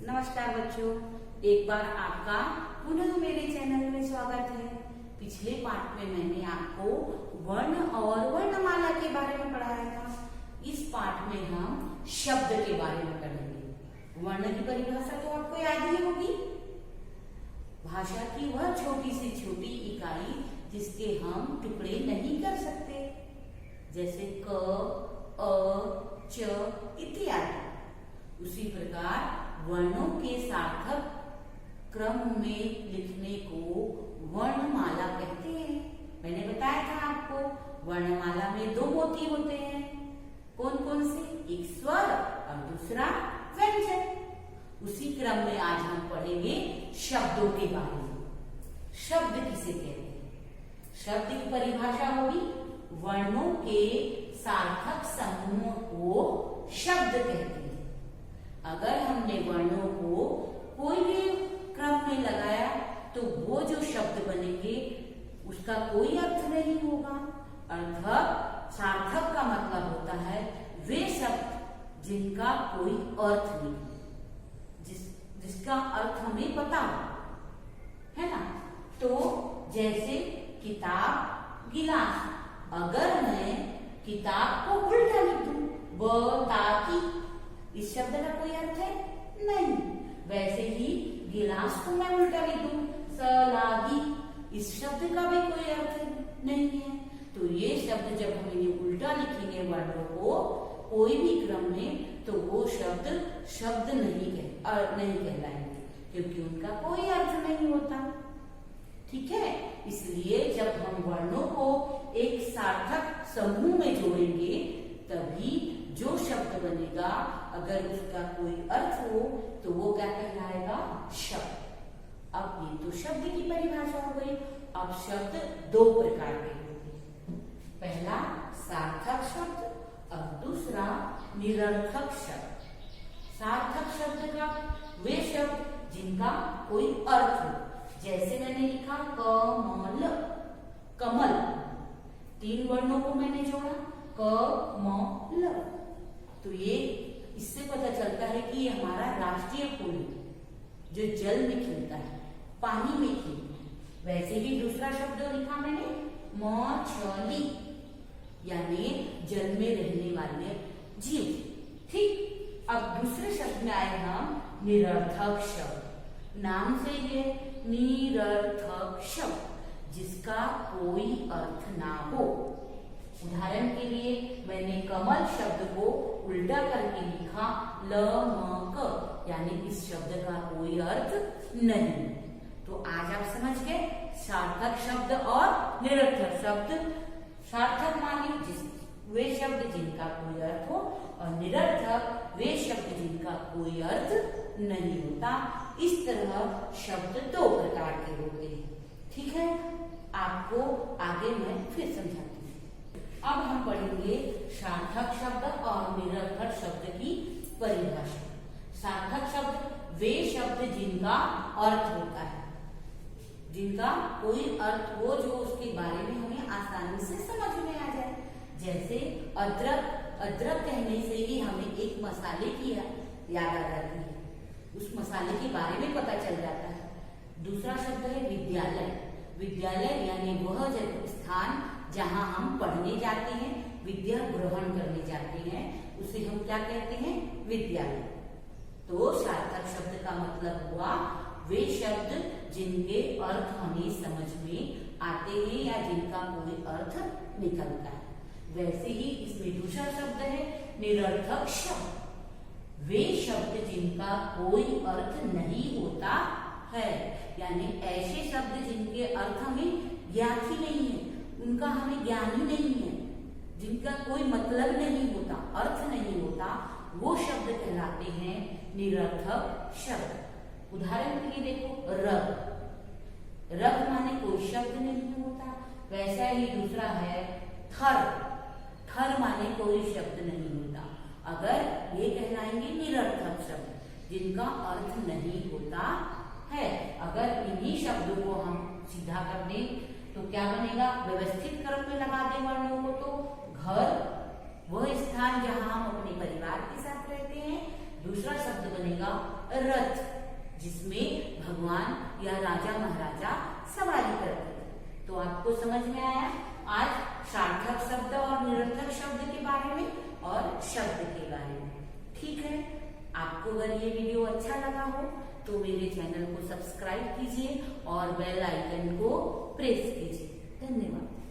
नमस्कार बच्चों, एक बार आपका पुनः मेरे चैनल में स्वागत है। पिछले पाठ में मैंने आपको वर्ण और वर्णमाला के बारे में पढ़ाया था। इस पाठ में हम शब्द के बारे में पढ़ेंगे। वर्ण की परिभाषा तो आपको याद ही होगी। भाषा की वह छोटी से छोटी इकाई जिसके हम टुकड़े नहीं कर सकते, जैसे क, अ, च इत्यादि। उसी प्रकार वर्णों के सार्थक क्रम में लिखने को वर्णमाला कहते हैं। मैंने बताया था आपको, वर्णमाला में दो मोती होते हैं। कौन कौन से? एक स्वर और दूसरा व्यंजन। उसी क्रम में आज हम पढ़ेंगे शब्दों के बारे में। शब्द किसे कहते हैं? शब्द की परिभाषा होगी, वर्णों के सार्थक समूह को शब्द कहते हैं। अगर हमने वर्णों को कोई भी क्रम में लगाया तो वो जो शब्द बनेंगे उसका कोई अर्थ नहीं होगा। अर्थात सार्थक का मतलब होता है वे शब्द जिनका कोई अर्थ नहीं, जिसका अर्थ हमें पता हो, है ना। तो जैसे किताब, गिलास। अगर मैं किताब को उल्टा लिख दूं, ब-ता-की, इस शब्द का कोई अर्थ है नहीं। वैसे ही गिलास को मैं उल्टा लिख दूं, स-ला-गी, इस शब्द का भी कोई अर्थ नहीं है। तो ये शब्द जब हम इन्हें उल्टा लिखेंगे वर्णों को कोई भी क्रम में, तो वो शब्द नहीं कहलाएंगे, क्योंकि उनका कोई अर्थ नहीं होता। ठीक है, इसलिए जब हम वर्णों को एक सार्थक समूह में जोड़ेंगे तभी जो शब्द बनेगा, अगर उसका कोई अर्थ हो तो वो क्या कहलाएगा? शब्द। अब ये तो शब्द की परिभाषा हो गई। अब शब्द दो प्रकार के होते हैं। पहला सार्थक शब्द और दूसरा निरर्थक शब्द। सार्थक शब्द का वे शब्द जिनका कोई अर्थ हो, जैसे मैंने लिखा कमल, कमल। तीन वर्णों को मैंने जोड़ा, कमल। तो ये इससे पता चलता है कि ये हमारा राष्ट्रीय फूल है, जो जल में खिलता है, पानी में खिलता है। वैसे ही दूसरा शब्द लिखा मैंने मछली, यानी जल में रहने वाले जीव। ठीक, अब दूसरे शब्द में आए हम निरर्थक शब्द। नाम से ये निरर्थक शब्द, जिसका कोई अर्थ ना हो। उदाहरण के लिए मैंने कमल शब्द को उल्टा करके लिखा ल-म-क, यानी इस शब्द का कोई अर्थ नहीं। तो आज आप समझ गए सार्थक शब्द और निरर्थक शब्द। सार्थक माने वे शब्द जिनका कोई अर्थ हो, और निरर्थक वे शब्द जिनका कोई अर्थ नहीं होता। इस तरह शब्द दो प्रकार के होते हैं। ठीक है, आपको आगे मैं फिर समझाती हूँ। अब हम पढ़ेंगे सार्थक शब्द और निरर्थक शब्द की परिभाषा। सार्थक शब्द वे शब्द जिनका अर्थ होता है, जिनका कोई अर्थ हो, जो उसके बारे में हमें आसानी से समझ में आ जाए। जैसे अदरक। अदरक कहने से ही हमें एक मसाले की याद आ जाती है, उस मसाले के बारे में पता चल जाता है। दूसरा शब्द है विद्यालय। विद्यालय यानी वह स्थान जहाँ हम पढ़ने जाते हैं, विद्या ग्रहण करने जाते हैं, उसे हम क्या कहते हैं? विद्यालय। तो सार्थक शब्द का मतलब हुआ वे शब्द जिनके अर्थ हमें समझ में आते हैं या जिनका कोई अर्थ निकलता है। वैसे ही इसमें दूसरा शब्द है निरर्थक शब्द। वे शब्द जिनका कोई अर्थ नहीं होता है, यानी ऐसे शब्द जिनके अर्थ हमें ज्ञात ही नहीं है, उनका हमें ज्ञान ही नहीं है, जिनका कोई मतलब नहीं होता, अर्थ नहीं होता, वो शब्द कहलाते हैं निरर्थक शब्द। उदाहरण के लिए देखो रग। रग माने कोई शब्द नहीं होता। वैसा ही दूसरा है थर। थर माने कोई शब्द नहीं होता। अगर ये कहलाएंगे निरर्थक शब्द जिनका अर्थ नहीं होता है। अगर इन्हीं शब्दों को हम सीधा कर दें तो क्या बनेगा? व्यवस्थित क्रम में लगा दें वर्णों को तो घर, वह स्थान जहां हम अपने परिवार के साथ रहते हैं, दूसरा शब्द बनेगा रथ, जिसमें भगवान या राजा महाराजा सवारी करते थे। तो आपको समझ में आया आज सार्थक शब्द और निरर्थक शब्द के बारे में और शब्द के बारे में। ठीक है, आपको अगर ये वीडियो अच्छा लगा हो तो मेरे चैनल को सब्सक्राइब कीजिए और बेल आइकन को प्रेस कीजिए। धन्यवाद।